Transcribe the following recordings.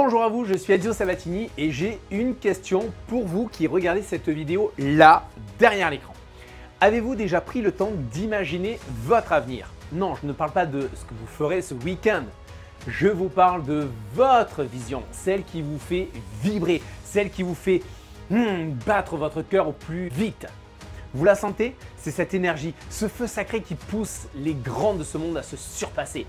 Bonjour à vous, je suis Ezio Sabatini et j'ai une question pour vous qui regardez cette vidéo là, derrière l'écran. Avez-vous déjà pris le temps d'imaginer votre avenir? Non, je ne parle pas de ce que vous ferez ce week-end. Je vous parle de votre vision, celle qui vous fait vibrer, celle qui vous fait battre votre cœur au plus vite. Vous la sentez? C'est cette énergie, ce feu sacré qui pousse les grands de ce monde à se surpasser.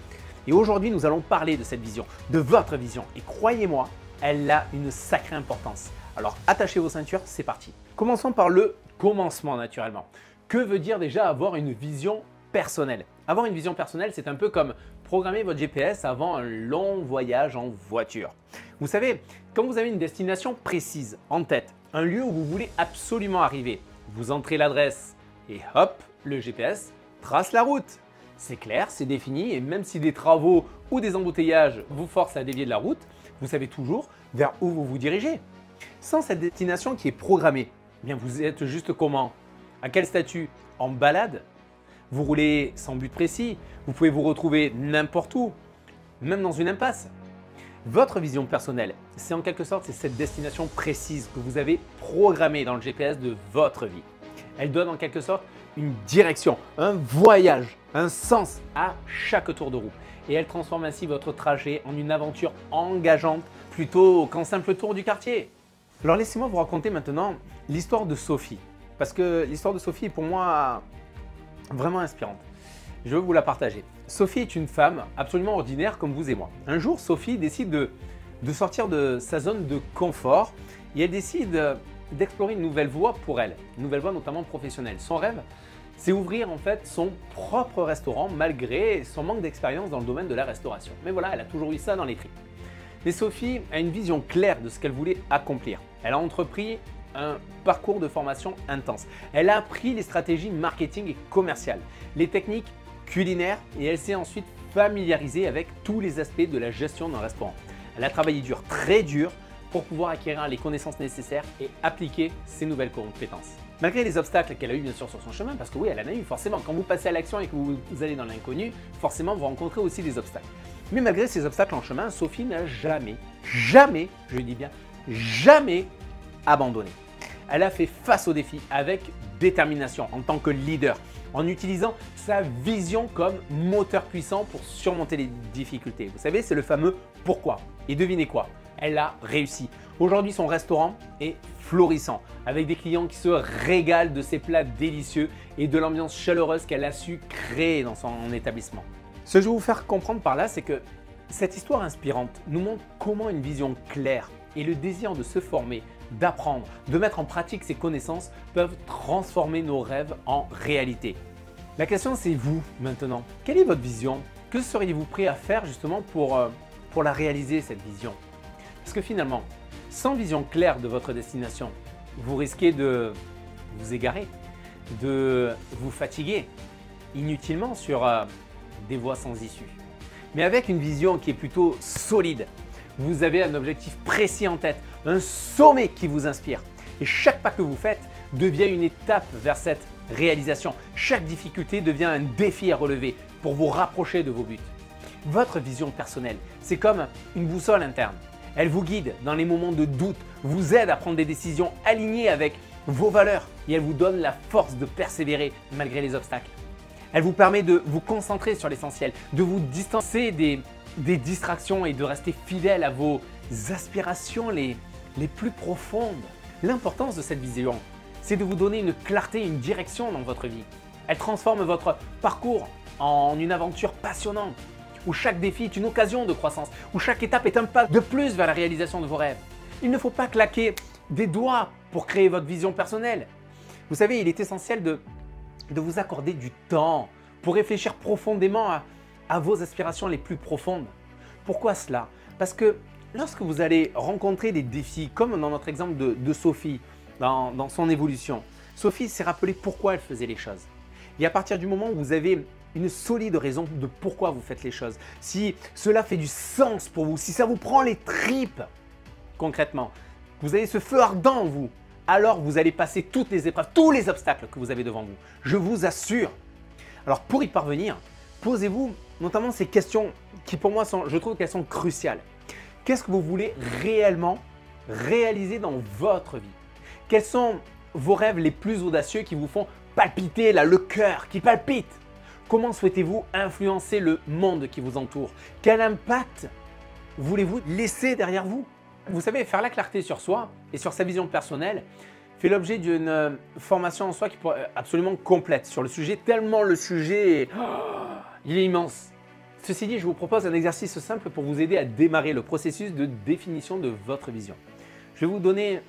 Et aujourd'hui, nous allons parler de cette vision, de votre vision. Et croyez-moi, elle a une sacrée importance. Alors attachez vos ceintures, c'est parti. Commençons par le commencement naturellement. Que veut dire déjà avoir une vision personnelle? Avoir une vision personnelle, c'est un peu comme programmer votre GPS avant un long voyage en voiture. Vous savez, quand vous avez une destination précise en tête, un lieu où vous voulez absolument arriver, vous entrez l'adresse et hop, le GPS trace la route. C'est clair, c'est défini et même si des travaux ou des embouteillages vous forcent à dévier de la route, vous savez toujours vers où vous vous dirigez. Sans cette destination qui est programmée, eh bien vous êtes juste comment? À quel statut? En balade? Vous roulez sans but précis, vous pouvez vous retrouver n'importe où, même dans une impasse. Votre vision personnelle, c'est en quelque sorte cette destination précise que vous avez programmée dans le GPS de votre vie. Elle donne en quelque sorte une direction, un voyage, un sens à chaque tour de roue. Et elle transforme ainsi votre trajet en une aventure engageante plutôt qu'en simple tour du quartier. Alors laissez-moi vous raconter maintenant l'histoire de Sophie. Parce que l'histoire de Sophie est pour moi vraiment inspirante. Je veux vous la partager. Sophie est une femme absolument ordinaire comme vous et moi. Un jour, Sophie décide de sortir de sa zone de confort et elle décide d'explorer une nouvelle voie pour elle, une nouvelle voie notamment professionnelle. Son rêve, c'est ouvrir en fait son propre restaurant malgré son manque d'expérience dans le domaine de la restauration. Mais voilà, elle a toujours eu ça dans les tripes. Mais Sophie a une vision claire de ce qu'elle voulait accomplir. Elle a entrepris un parcours de formation intense. Elle a appris les stratégies marketing et commerciales, les techniques culinaires et elle s'est ensuite familiarisée avec tous les aspects de la gestion d'un restaurant. Elle a travaillé dur, très dur, pour pouvoir acquérir les connaissances nécessaires et appliquer ces nouvelles compétences. Malgré les obstacles qu'elle a eu bien sûr sur son chemin, parce que oui, elle en a eu forcément, quand vous passez à l'action et que vous allez dans l'inconnu, forcément vous rencontrez aussi des obstacles. Mais malgré ces obstacles en chemin, Sophie n'a jamais, je dis bien, jamais abandonné. Elle a fait face aux défis avec détermination en tant que leader, en utilisant sa vision comme moteur puissant pour surmonter les difficultés. Vous savez, c'est le fameux pourquoi. Et devinez quoi? Elle a réussi. Aujourd'hui, son restaurant est florissant avec des clients qui se régalent de ses plats délicieux et de l'ambiance chaleureuse qu'elle a su créer dans son établissement. Ce que je veux vous faire comprendre par là, c'est que cette histoire inspirante nous montre comment une vision claire et le désir de se former, d'apprendre, de mettre en pratique ses connaissances peuvent transformer nos rêves en réalité. La question, c'est vous maintenant. Quelle est votre vision? Que seriez-vous prêt à faire justement pour la réaliser, cette vision? Parce que finalement, sans vision claire de votre destination, vous risquez de vous égarer, de vous fatiguer inutilement sur des voies sans issue. Mais avec une vision qui est plutôt solide, vous avez un objectif précis en tête, un sommet qui vous inspire. Et chaque pas que vous faites devient une étape vers cette réalisation. Chaque difficulté devient un défi à relever pour vous rapprocher de vos buts. Votre vision personnelle, c'est comme une boussole interne. Elle vous guide dans les moments de doute, vous aide à prendre des décisions alignées avec vos valeurs et elle vous donne la force de persévérer malgré les obstacles. Elle vous permet de vous concentrer sur l'essentiel, de vous distancer des distractions et de rester fidèle à vos aspirations les plus profondes. L'importance de cette vision, c'est de vous donner une clarté, une direction dans votre vie. Elle transforme votre parcours en une aventure passionnante, où chaque défi est une occasion de croissance, où chaque étape est un pas de plus vers la réalisation de vos rêves. Il ne faut pas claquer des doigts pour créer votre vision personnelle. Vous savez, il est essentiel de vous accorder du temps pour réfléchir profondément à vos aspirations les plus profondes. Pourquoi cela? Parce que lorsque vous allez rencontrer des défis, comme dans notre exemple de Sophie, dans son évolution, Sophie s'est rappelé pourquoi elle faisait les choses. Et à partir du moment où vous avez une solide raison de pourquoi vous faites les choses, si cela fait du sens pour vous, si ça vous prend les tripes concrètement, vous avez ce feu ardent en vous, alors vous allez passer toutes les épreuves, tous les obstacles que vous avez devant vous. Je vous assure. Alors pour y parvenir, posez-vous notamment ces questions qui pour moi je trouve qu'elles sont cruciales. Qu'est-ce que vous voulez réellement réaliser dans votre vie? Quels sont vos rêves les plus audacieux qui vous font palpiter là, le cœur qui palpite? Comment souhaitez-vous influencer le monde qui vous entoure? Quel impact voulez-vous laisser derrière vous? Vous savez, faire la clarté sur soi et sur sa vision personnelle fait l'objet d'une formation en soi qui pourrait être absolument complète sur le sujet, tellement le sujet il est immense. Ceci dit, je vous propose un exercice simple pour vous aider à démarrer le processus de définition de votre vision. Je vais vous donner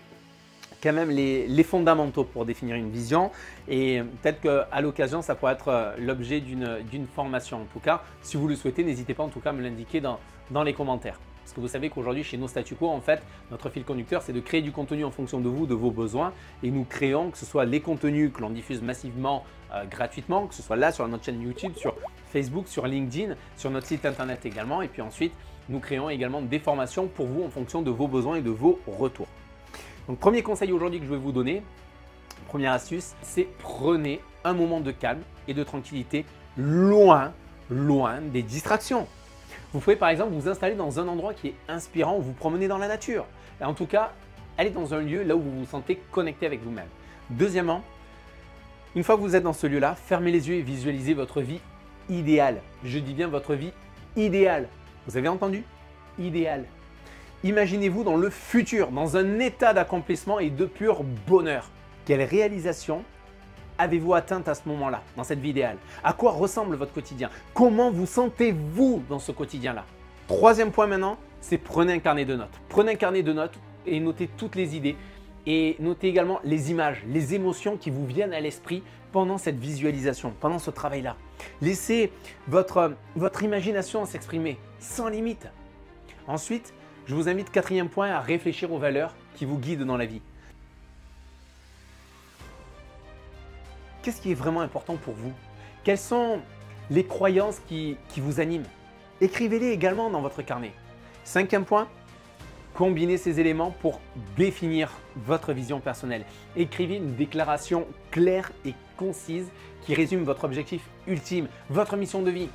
quand même les fondamentaux pour définir une vision et peut-être qu'à l'occasion, ça pourrait être l'objet d'une formation. En tout cas, si vous le souhaitez, n'hésitez pas en tout cas à me l'indiquer dans les commentaires. Parce que vous savez qu'aujourd'hui, chez No Statu Quo, en fait, notre fil conducteur, c'est de créer du contenu en fonction de vous, de vos besoins. Et nous créons, que ce soit les contenus que l'on diffuse massivement, gratuitement, que ce soit là sur notre chaîne YouTube, sur Facebook, sur LinkedIn, sur notre site internet également. Et puis ensuite, nous créons également des formations pour vous en fonction de vos besoins et de vos retours. Donc, premier conseil aujourd'hui que je vais vous donner, première astuce, c'est prenez un moment de calme et de tranquillité loin des distractions. Vous pouvez par exemple vous installer dans un endroit qui est inspirant ou vous promener dans la nature. Et en tout cas, allez dans un lieu là où vous vous sentez connecté avec vous-même. Deuxièmement, une fois que vous êtes dans ce lieu-là, fermez les yeux et visualisez votre vie idéale. Je dis bien votre vie idéale. Vous avez entendu? Idéale. Imaginez-vous dans le futur, dans un état d'accomplissement et de pur bonheur. Quelle réalisation avez-vous atteinte à ce moment-là, dans cette vie idéale? À quoi ressemble votre quotidien? Comment vous sentez-vous dans ce quotidien-là? Troisième point maintenant, c'est prenez un carnet de notes. Prenez un carnet de notes et notez toutes les idées et notez également les images, les émotions qui vous viennent à l'esprit pendant cette visualisation, pendant ce travail-là. Laissez votre imagination s'exprimer sans limite. Ensuite, je vous invite, quatrième point, à réfléchir aux valeurs qui vous guident dans la vie. Qu'est-ce qui est vraiment important pour vous? Quelles sont les croyances qui vous animent? Écrivez-les également dans votre carnet. Cinquième point, combinez ces éléments pour définir votre vision personnelle. Écrivez une déclaration claire et concise qui résume votre objectif ultime, votre mission de vie.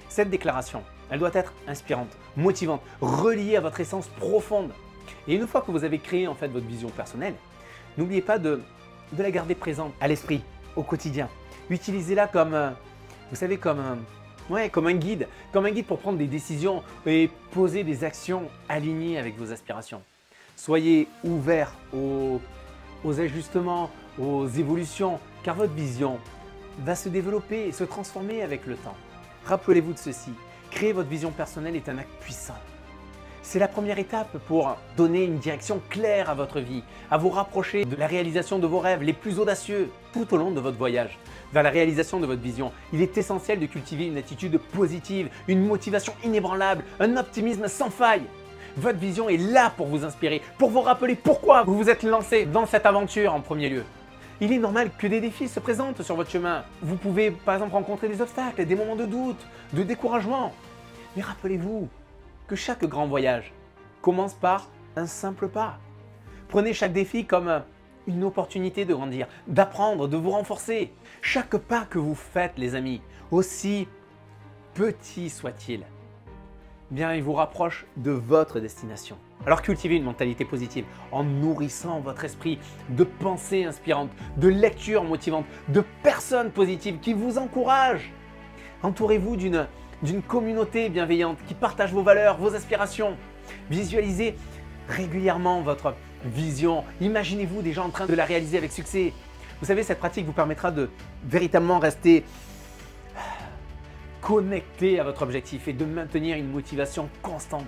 Cette déclaration, elle doit être inspirante, motivante, reliée à votre essence profonde. Et une fois que vous avez créé en fait votre vision personnelle, n'oubliez pas de la garder présente à l'esprit, au quotidien. Utilisez-la comme, vous savez, comme un guide pour prendre des décisions et poser des actions alignées avec vos aspirations. Soyez ouverts aux ajustements, aux évolutions, car votre vision va se développer et se transformer avec le temps. Rappelez-vous de ceci, créer votre vision personnelle est un acte puissant. C'est la première étape pour donner une direction claire à votre vie, à vous rapprocher de la réalisation de vos rêves les plus audacieux tout au long de votre voyage vers la réalisation de votre vision. Il est essentiel de cultiver une attitude positive, une motivation inébranlable, un optimisme sans faille. Votre vision est là pour vous inspirer, pour vous rappeler pourquoi vous vous êtes lancé dans cette aventure en premier lieu. Il est normal que des défis se présentent sur votre chemin. Vous pouvez par exemple rencontrer des obstacles, des moments de doute, de découragement. Mais rappelez-vous que chaque grand voyage commence par un simple pas. Prenez chaque défi comme une opportunité de grandir, d'apprendre, de vous renforcer. Chaque pas que vous faites, les amis, aussi petit soit-il, bien il vous rapproche de votre destination. Alors cultivez une mentalité positive en nourrissant votre esprit de pensées inspirantes, de lectures motivantes, de personnes positives qui vous encouragent. Entourez-vous d'une communauté bienveillante qui partage vos valeurs, vos aspirations. Visualisez régulièrement votre vision. Imaginez-vous déjà en train de la réaliser avec succès. Vous savez, cette pratique vous permettra de véritablement rester connecté à votre objectif et de maintenir une motivation constante.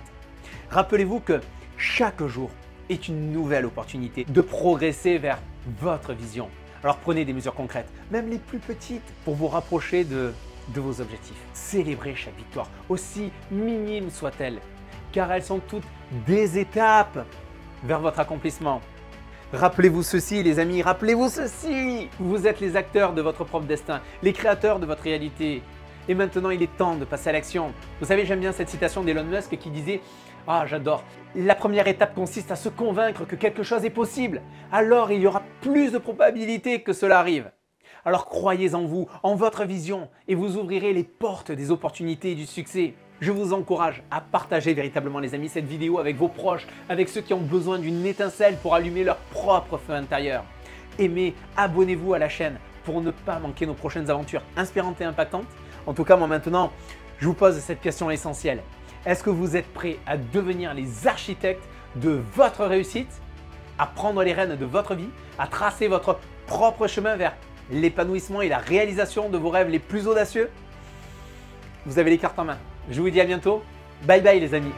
Rappelez-vous que chaque jour est une nouvelle opportunité de progresser vers votre vision. Alors prenez des mesures concrètes, même les plus petites, pour vous rapprocher de vos objectifs. Célébrez chaque victoire, aussi minime soit-elle, car elles sont toutes des étapes vers votre accomplissement. Rappelez-vous ceci, les amis, rappelez-vous ceci. Vous êtes les acteurs de votre propre destin, les créateurs de votre réalité. Et maintenant, il est temps de passer à l'action. Vous savez, j'aime bien cette citation d'Elon Musk qui disait « Ah, j'adore. La première étape consiste à se convaincre que quelque chose est possible. Alors, il y aura plus de probabilités que cela arrive. » Alors, croyez en vous, en votre vision, et vous ouvrirez les portes des opportunités et du succès. Je vous encourage à partager véritablement les amis cette vidéo avec vos proches, avec ceux qui ont besoin d'une étincelle pour allumer leur propre feu intérieur. Aimez, abonnez-vous à la chaîne pour ne pas manquer nos prochaines aventures inspirantes et impactantes. En tout cas, moi maintenant, je vous pose cette question essentielle. Est-ce que vous êtes prêts à devenir les architectes de votre réussite, à prendre les rênes de votre vie, à tracer votre propre chemin vers l'épanouissement et la réalisation de vos rêves les plus audacieux? Vous avez les cartes en main. Je vous dis à bientôt. Bye bye les amis.